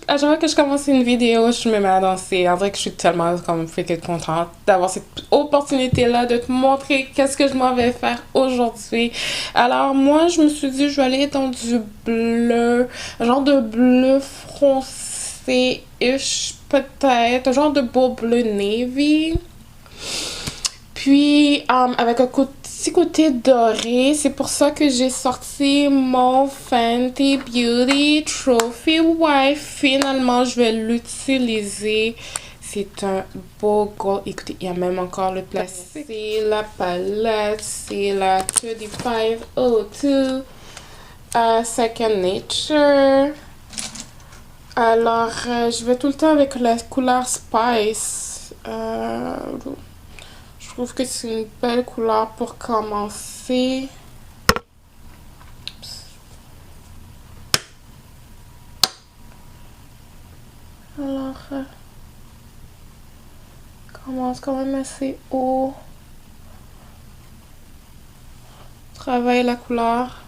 à chaque fois que je commence une vidéo, je me mets à danser. En vrai que je suis tellement comme freaking contente d'avoir cette opportunité-là de te montrer qu'est-ce que je m'en vais faire aujourd'hui. Alors moi, je me suis dit, je vais aller dans du bleu, un genre de bleu foncé-ish peut-être, un genre de beau bleu navy. Puis, avec un petit côté doré, c'est pour ça que j'ai sorti mon Fenty Beauty Trophy Wife. Finalement, je vais l'utiliser. C'est un beau gold. Écoutez, il y a même encore le plastique. C'est la palette, c'est la 3502 Second Nature. Alors, je vais tout le temps avec la couleur Spice. Je trouve que c'est une belle couleur pour commencer. Alors, commence quand même assez haut. Travaille la couleur.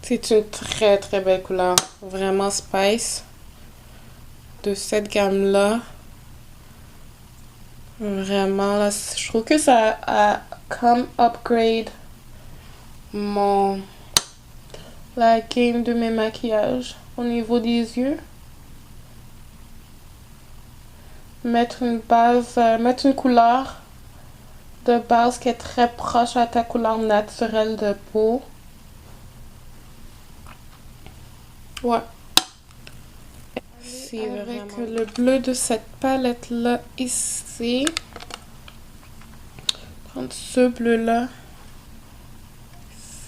C'est une très très belle couleur. Vraiment Spice. De cette gamme-là. Vraiment, là, je trouve que ça a comme upgrade la game de mes maquillages au niveau des yeux. Mettre une base, mettre une couleur de base qui est très proche à ta couleur naturelle de peau. Ouais. C'est avec le bleu de cette palette-là ici. Prendre ce bleu-là.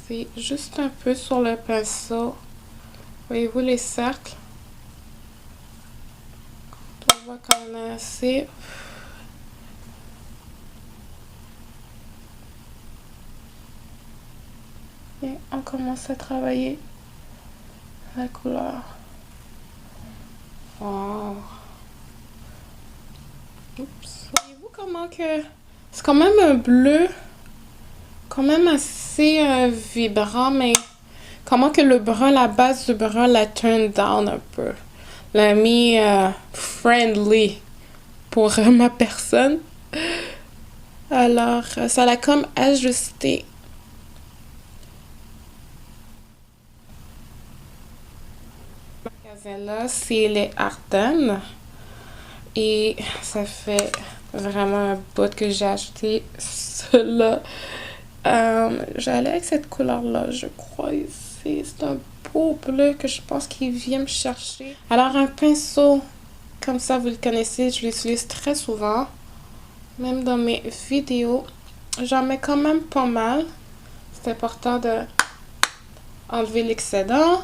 C'est juste un peu sur le pinceau. Voyez-vous les cercles? On voit quand même assez. Et on commence à travailler la couleur. Wow. Oups. Voyez-vous comment que... C'est quand même un bleu, quand même assez vibrant, mais comment que le brun, la base du brun, la turn down un peu. L'a mis friendly pour ma personne. Alors, ça l'a comme ajusté. Ce magasin-là, c'est les Ardennes. Et ça fait vraiment un bout que j'ai acheté cela. J'allais avec cette couleur-là, je crois, ici. C'est un beau bleu que je pense qu'il vient me chercher. Alors, un pinceau, comme ça, vous le connaissez, je l'utilise très souvent. Même dans mes vidéos. J'en mets quand même pas mal. C'est important de enlever l'excédent.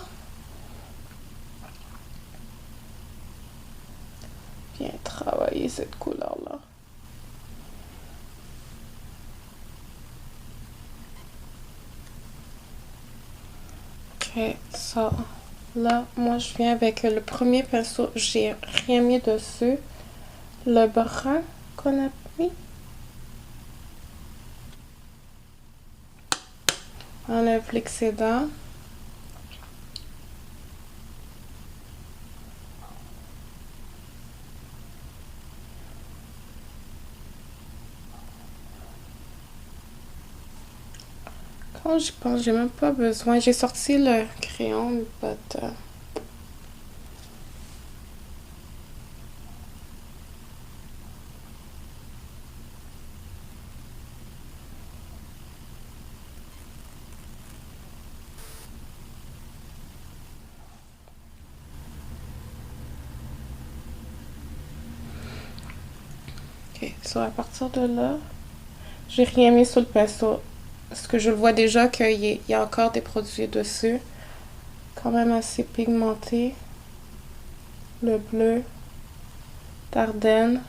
Bien travailler cette couleur-là. Ok, ça. Là, moi, je viens avec le premier pinceau. J'ai rien mis dessus. Le brun qu'on a mis. Enlève l'excédent. Quand j'y pense, j'ai même pas besoin. J'ai sorti le crayon, but... Ok, so à partir de là, j'ai rien mis sur le pinceau. Parce que je le vois déjà qu'il y a encore des produits dessus. Quand même assez pigmenté. Le bleu d'Ardenne.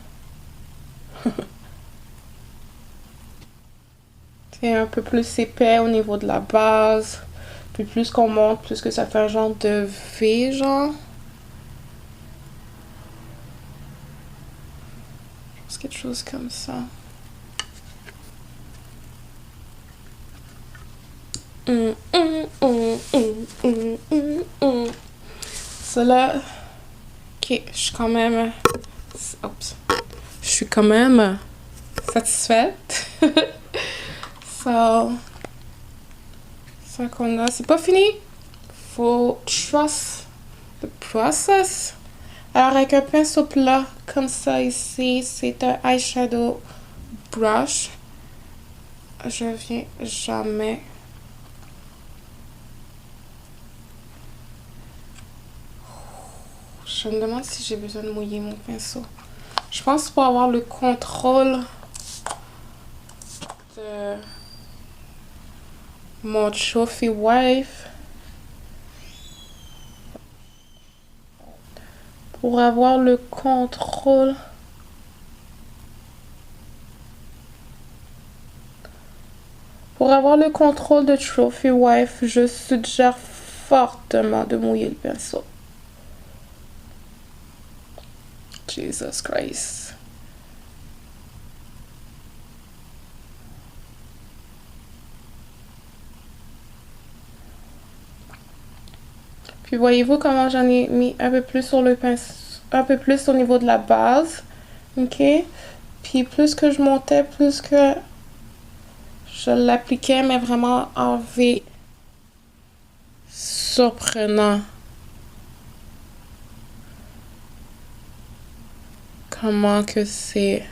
C'est un peu plus épais au niveau de la base. Puis plus qu'on monte, plus que ça fait un genre de V, genre. C'est quelque chose comme ça. Cela, ok, je suis quand même, oups, je suis quand même satisfaite. So, ça qu'on a, c'est pas fini. Faut trust the process. Alors avec un pinceau plat comme ça ici, c'est un eyeshadow brush. Je viens jamais. Je me demande si j'ai besoin de mouiller mon pinceau. Je pense pour avoir le contrôle de mon trophy wife. Pour avoir le contrôle. Pour avoir le contrôle de Trophy Wife, je suggère fortement de mouiller le pinceau. Jesus Christ. Puis voyez-vous comment j'en ai mis un peu plus sur le pinceau, un peu plus au niveau de la base. Ok? Puis plus que je montais, plus que je l'appliquais, mais vraiment en V. Surprenant. Comment que c'est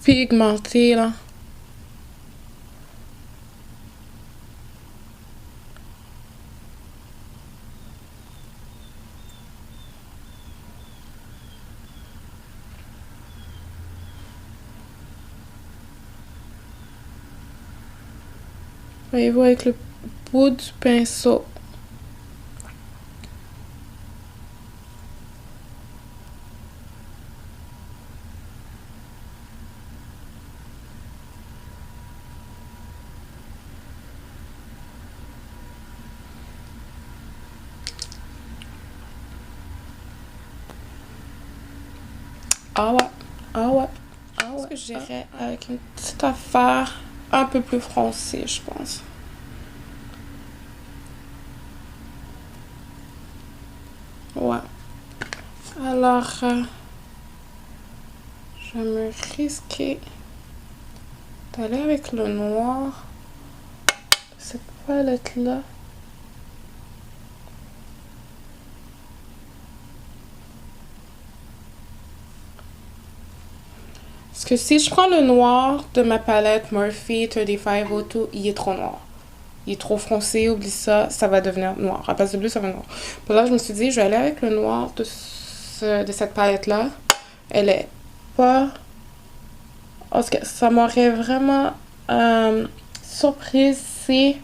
pigmenté là. Voyez-vous avec le bout du pinceau. Ah ouais, ah ouais, ah ouais. Est-ce que j'irais avec une petite affaire un peu plus foncée, je pense. Ouais. Alors, je vais me risquer d'aller avec le noir de cette palette-là. Parce que si je prends le noir de ma palette Morphe 3502, il est trop noir. Il est trop foncé, oublie ça, ça va devenir noir. À place de bleu, ça va devenir noir. Puis là, je me suis dit, je vais aller avec le noir de cette palette-là. Elle est pas... Parce que ça m'aurait vraiment surprise si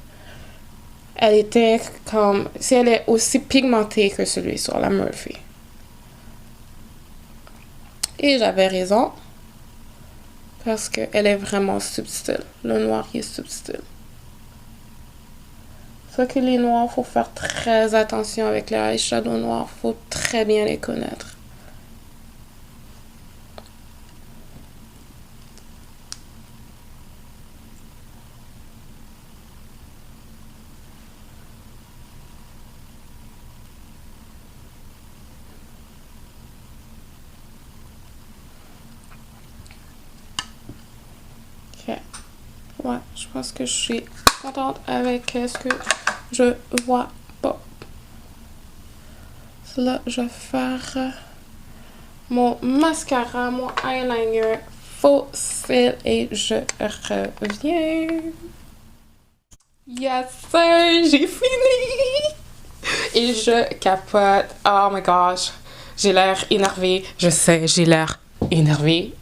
elle était comme... Si elle est aussi pigmentée que celui sur la Morphe. Et j'avais raison. Parce qu'elle est vraiment subtile. Le noir, il est subtil. C'est ça que les noirs, faut faire très attention avec les eyeshadows noirs. Faut très bien les connaître. Ok. Ouais, je pense que je suis contente avec ce que je vois pas. Là, je vais faire mon mascara, mon eyeliner faux cils et je reviens. Yes sir, j'ai fini! Et je capote. Oh my gosh, j'ai l'air énervée. Je sais, j'ai l'air énervée.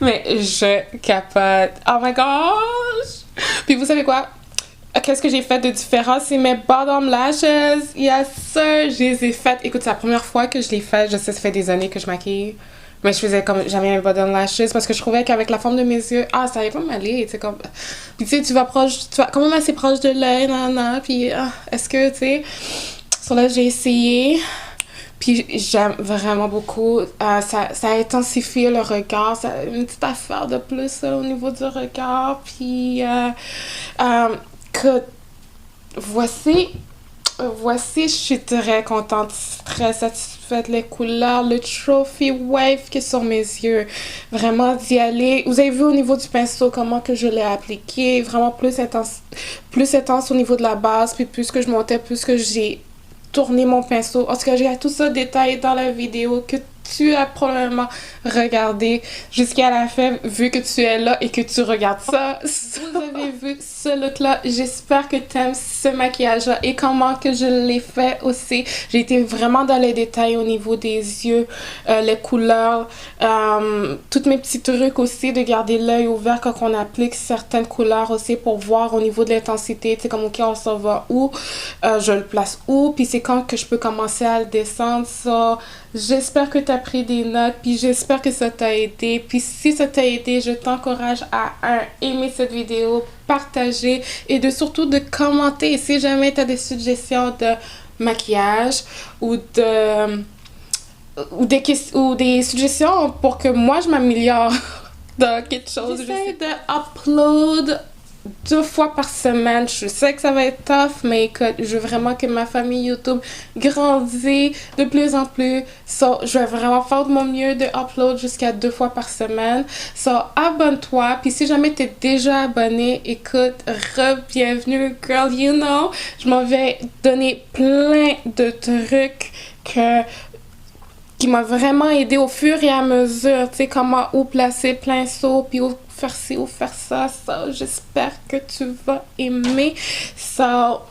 Mais je capote. Oh my gosh! Puis vous savez quoi? Qu'est-ce que j'ai fait de différent? C'est mes bottom lashes. Yes, sir! Je les ai faites. Écoute, c'est la première fois que je les fais. Je sais, ça fait des années que je maquille. Mais je faisais comme jamais mes bottom lashes parce que je trouvais qu'avec la forme de mes yeux, ça allait pas m'aller. Tu sais, comme. Puis tu sais, tu vas quand même assez proche de l'œil, nan. Puis est-ce que, tu sais. Sur là, j'ai essayé. Puis j'aime vraiment beaucoup. Ça intensifie le regard. Ça, une petite affaire de plus au niveau du regard. Puis euh, que voici Voici, je suis très contente, très satisfaite. Les couleurs, le trophy wave qui est sur mes yeux. Vraiment d'y aller. Vous avez vu au niveau du pinceau comment que je l'ai appliqué. Vraiment plus intense au niveau de la base. Puis plus que je montais, plus que j'ai tourné mon pinceau. En tout cas, j'ai tout ça détaillé dans la vidéo que tu as probablement regardé jusqu'à la fin vu que tu es là et que tu regardes ça. Vous avez vu ce look-là. J'espère que tu aimes ce maquillage-là et comment que je l'ai fait aussi. J'ai été vraiment dans les détails au niveau des yeux, les couleurs, tous mes petits trucs aussi de garder l'œil ouvert quand on applique certaines couleurs aussi pour voir au niveau de l'intensité, tu sais, comme ok, on s'en va où, je le place où, puis c'est quand que je peux commencer à le descendre. Ça, j'espère que tu as pris des notes, puis j'espère que ça t'a aidé. Puis si ça t'a aidé, je t'encourage à aimer cette vidéo, partager et surtout de commenter si jamais tu as des suggestions de maquillage ou ou des suggestions pour que moi je m'améliore dans quelque chose. J'essaie de upload 2 fois par semaine. Je sais que ça va être tough, mais écoute, je veux vraiment que ma famille YouTube grandisse de plus en plus. So, je vais vraiment faire de mon mieux de upload jusqu'à 2 fois par semaine. So, abonne-toi. Puis si jamais t'es déjà abonné, écoute, re-bienvenue, girl, you know. Je m'en vais donner plein de trucs qui m'a vraiment aidé au fur et à mesure, tu sais, comment où placer plein saut, puis où faire ci, où faire ça, j'espère que tu vas aimer, ça,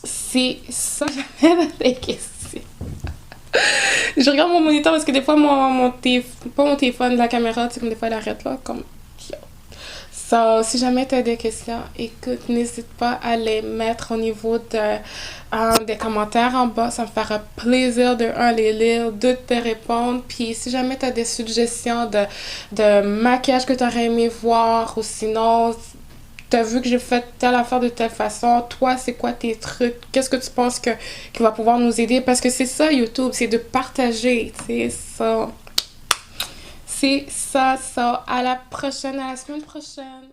c'est ça, j'avais des questions. Je regarde mon moniteur parce que des fois, pas mon téléphone, la caméra, tu sais, comme des fois, elle arrête là, comme, so, si jamais tu as des questions, écoute, n'hésite pas à les mettre au niveau des commentaires en bas. Ça me fera plaisir de les lire, de te répondre. Puis si jamais tu as des suggestions de maquillage que tu aurais aimé voir ou sinon tu as vu que j'ai fait telle affaire de telle façon, toi, c'est quoi tes trucs? Qu'est-ce que tu penses qui va pouvoir nous aider? Parce que c'est ça, YouTube, c'est de partager, c'est ça. C'est ça, ça. À la prochaine, à la semaine prochaine.